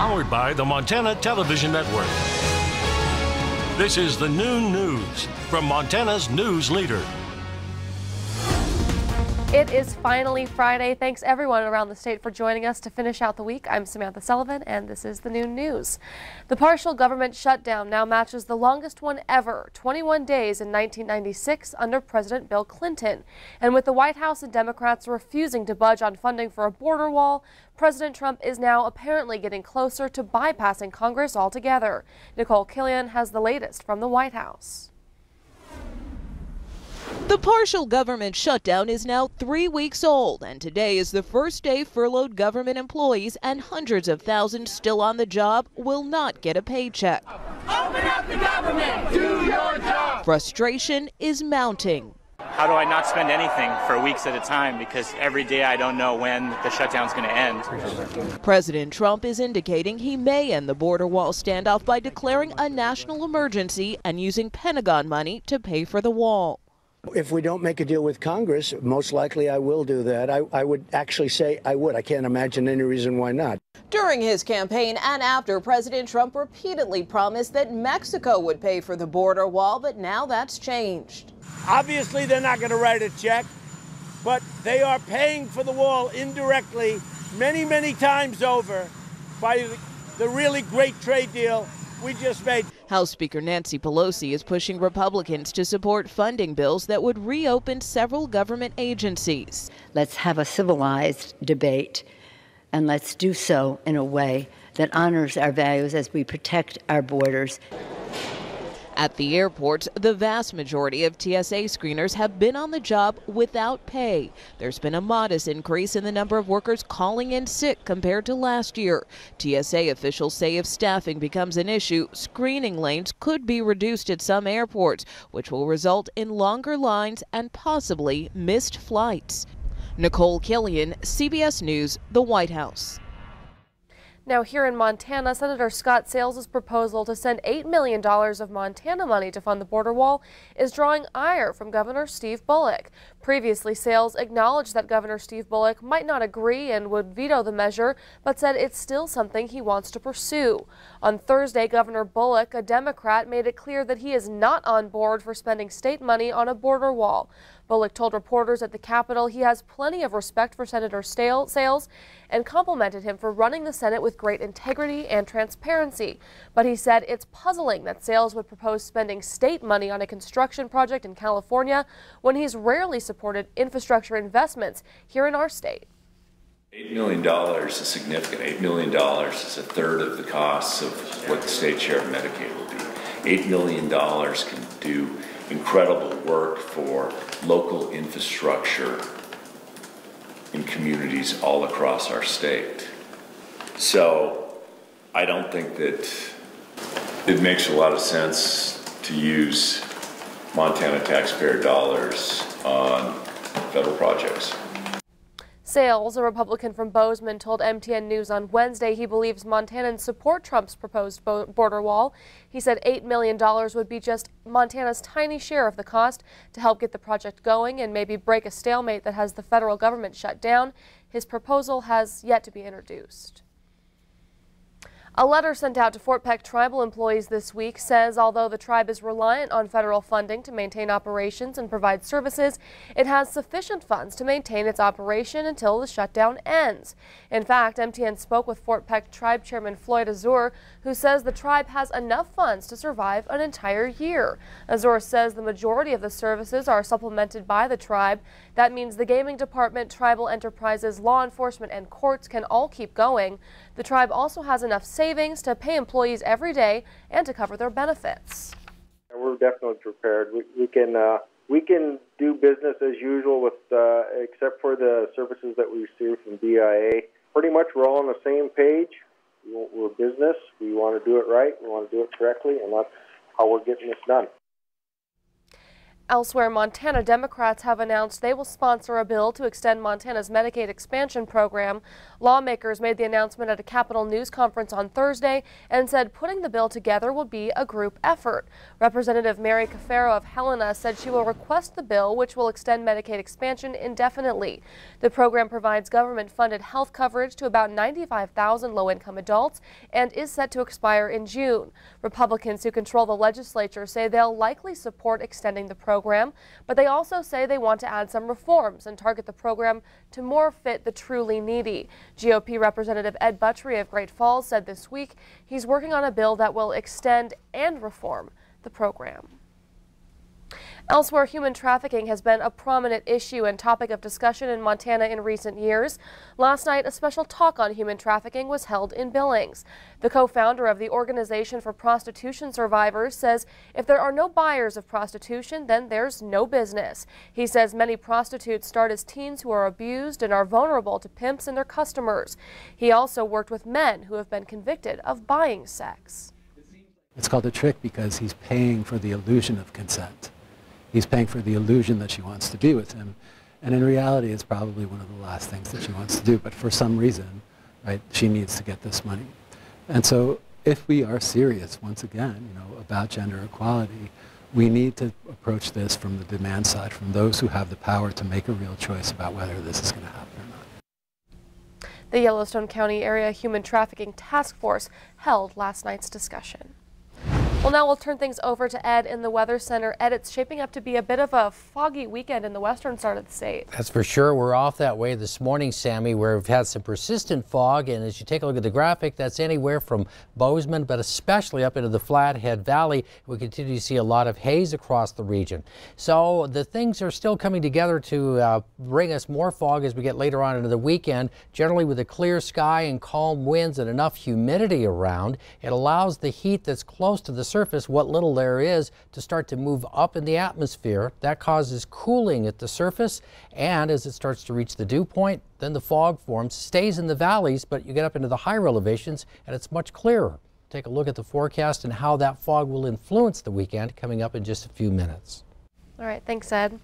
Powered by the Montana Television Network. This is the Noon News from Montana's news leader. It is finally Friday. Thanks everyone around the state for joining us to finish out the week. I'm Samantha Sullivan and this is the Noon News. The partial government shutdown now matches the longest one ever, 21 days in 1996 under President Bill Clinton. And with the White House and Democrats refusing to budge on funding for a border wall, President Trump is now apparently getting closer to bypassing Congress altogether. Nicole Killian has the latest from the White House. The partial government shutdown is now 3 weeks old, and today is the first day furloughed government employees and hundreds of thousands still on the job will not get a paycheck. Open up the government! Do your job! Frustration is mounting. How do I not spend anything for weeks at a time because every day I don't know when the shutdown's going to end? President Trump is indicating he may end the border wall standoff by declaring a national emergency and using Pentagon money to pay for the wall. If we don't make a deal with Congress, most likely I will do that. I would actually say I would. I can't imagine any reason why not. During his campaign and after, President Trump repeatedly promised that Mexico would pay for the border wall, but now that's changed. Obviously, they're not going to write a check, but they are paying for the wall indirectly many, many times over by the really great trade deal we just made. House Speaker Nancy Pelosi is pushing Republicans to support funding bills that would reopen several government agencies. Let's have a civilized debate, and let's do so in a way that honors our values as we protect our borders. At the airports, the vast majority of TSA screeners have been on the job without pay. There's been a modest increase in the number of workers calling in sick compared to last year. TSA officials say if staffing becomes an issue, screening lanes could be reduced at some airports, which will result in longer lines and possibly missed flights. Nicole Killian, CBS News, the White House. Now here in Montana, Senator Scott Sales' proposal to send $8 million of Montana money to fund the border wall is drawing ire from Governor Steve Bullock. Previously, Sales acknowledged that Governor Steve Bullock might not agree and would veto the measure, but said it's still something he wants to pursue. On Thursday, Governor Bullock, a Democrat, made it clear that he is not on board for spending state money on a border wall. Bullock told reporters at the Capitol he has plenty of respect for Senator Sales and complimented him for running the Senate with great integrity and transparency. But he said it's puzzling that Sales would propose spending state money on a construction project in California when he's rarely supported infrastructure investments here in our state. $8 million is significant. $8 million is a third of the costs of what the state share of Medicaid will be. $8 million can do incredible work for local infrastructure in communities all across our state. So I don't think that it makes a lot of sense to use Montana taxpayer dollars on federal projects. Sales, a Republican from Bozeman, told MTN News on Wednesday he believes Montanans support Trump's proposed border wall. He said $8 million would be just Montana's tiny share of the cost to help get the project going and maybe break a stalemate that has the federal government shut down. His proposal has yet to be introduced. A letter sent out to Fort Peck tribal employees this week says although the tribe is reliant on federal funding to maintain operations and provide services, it has sufficient funds to maintain its operation until the shutdown ends. In fact, MTN spoke with Fort Peck Tribe Chairman Floyd Azur, who says the tribe has enough funds to survive an entire year. Azur says the majority of the services are supplemented by the tribe. That means the gaming department, tribal enterprises, law enforcement, and courts can all keep going. The tribe also has enough savings to pay employees every day and to cover their benefits. We're definitely prepared. We can do business as usual with, except for the services that we receive from BIA. Pretty much we're all on the same page. We're business. We want to do it right. We want to do it correctly, and that's how we're getting this done. Elsewhere, Montana Democrats have announced they will sponsor a bill to extend Montana's Medicaid expansion program. Lawmakers made the announcement at a Capitol News conference on Thursday and said putting the bill together will be a group effort. Representative Mary Cafaro of Helena said she will request the bill, which will extend Medicaid expansion indefinitely. The program provides government-funded health coverage to about 95,000 low-income adults and is set to expire in June. Republicans who control the legislature say they'll likely support extending the program, but they also say they want to add some reforms and target the program to more fit the truly needy. GOP Representative Ed Buttrey of Great Falls said this week he's working on a bill that will extend and reform the program. Elsewhere, human trafficking has been a prominent issue and topic of discussion in Montana in recent years. Last night, a special talk on human trafficking was held in Billings. The co-founder of the Organization for Prostitution Survivors says if there are no buyers of prostitution, then there's no business. He says many prostitutes start as teens who are abused and are vulnerable to pimps and their customers. He also worked with men who have been convicted of buying sex. It's called a trick because he's paying for the illusion of consent. He's paying for the illusion that she wants to be with him. And in reality, it's probably one of the last things that she wants to do. But for some reason, right, she needs to get this money. And so if we are serious, once again, about gender equality, we need to approach this from the demand side, from those who have the power to make a real choice about whether this is going to happen or not. The Yellowstone County Area Human Trafficking Task Force held last night's discussion. Well, now we'll turn things over to Ed in the Weather Center. Ed, it's shaping up to be a bit of a foggy weekend in the western side of the state. That's for sure. We're off that way this morning, Sammy, where we've had some persistent fog. And as you take a look at the graphic, that's anywhere from Bozeman, but especially up into the Flathead Valley. We continue to see a lot of haze across the region. So the things are still coming together to bring us more fog as we get later on into the weekend. Generally with a clear sky and calm winds and enough humidity around, it allows the heat that's close to the surface, what little there is, to start to move up in the atmosphere. That causes cooling at the surface, and as it starts to reach the dew point, then the fog forms, stays in the valleys, but you get up into the higher elevations and it's much clearer. Take a look at the forecast and how that fog will influence the weekend coming up in just a few minutes. All right, thanks, Ed.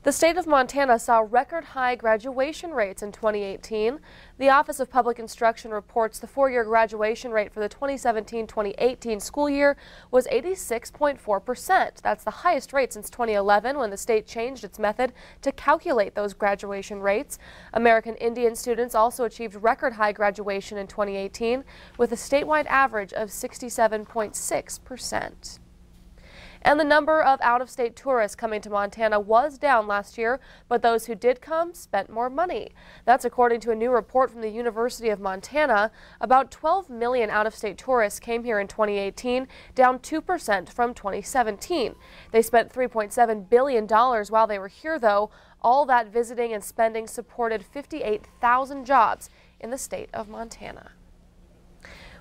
The state of Montana saw record high graduation rates in 2018. The Office of Public Instruction reports the four-year graduation rate for the 2017-2018 school year was 86.4%. That's the highest rate since 2011 when the state changed its method to calculate those graduation rates. American Indian students also achieved record high graduation in 2018 with a statewide average of 67.6%. And the number of out-of-state tourists coming to Montana was down last year, but those who did come spent more money. That's according to a new report from the University of Montana. About 12 million out-of-state tourists came here in 2018, down 2% from 2017. They spent $3.7 billion while they were here, though. All that visiting and spending supported 58,000 jobs in the state of Montana.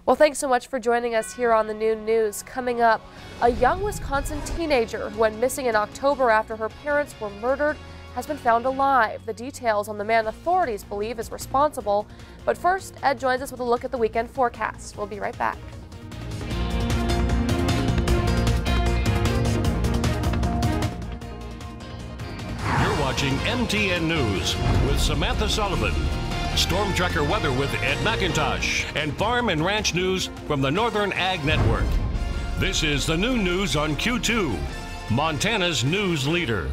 Well, thanks so much for joining us here on the Noon News. Coming up, a young Wisconsin teenager who went missing in October after her parents were murdered has been found alive. The details on the man authorities believe is responsible. But first, Ed joins us with a look at the weekend forecast. We'll be right back. You're watching MTN News with Samantha Sullivan. Storm Tracker weather with Ed McIntosh, and farm and ranch news from the Northern Ag Network. This is the Noon News on Q2, Montana's news leader.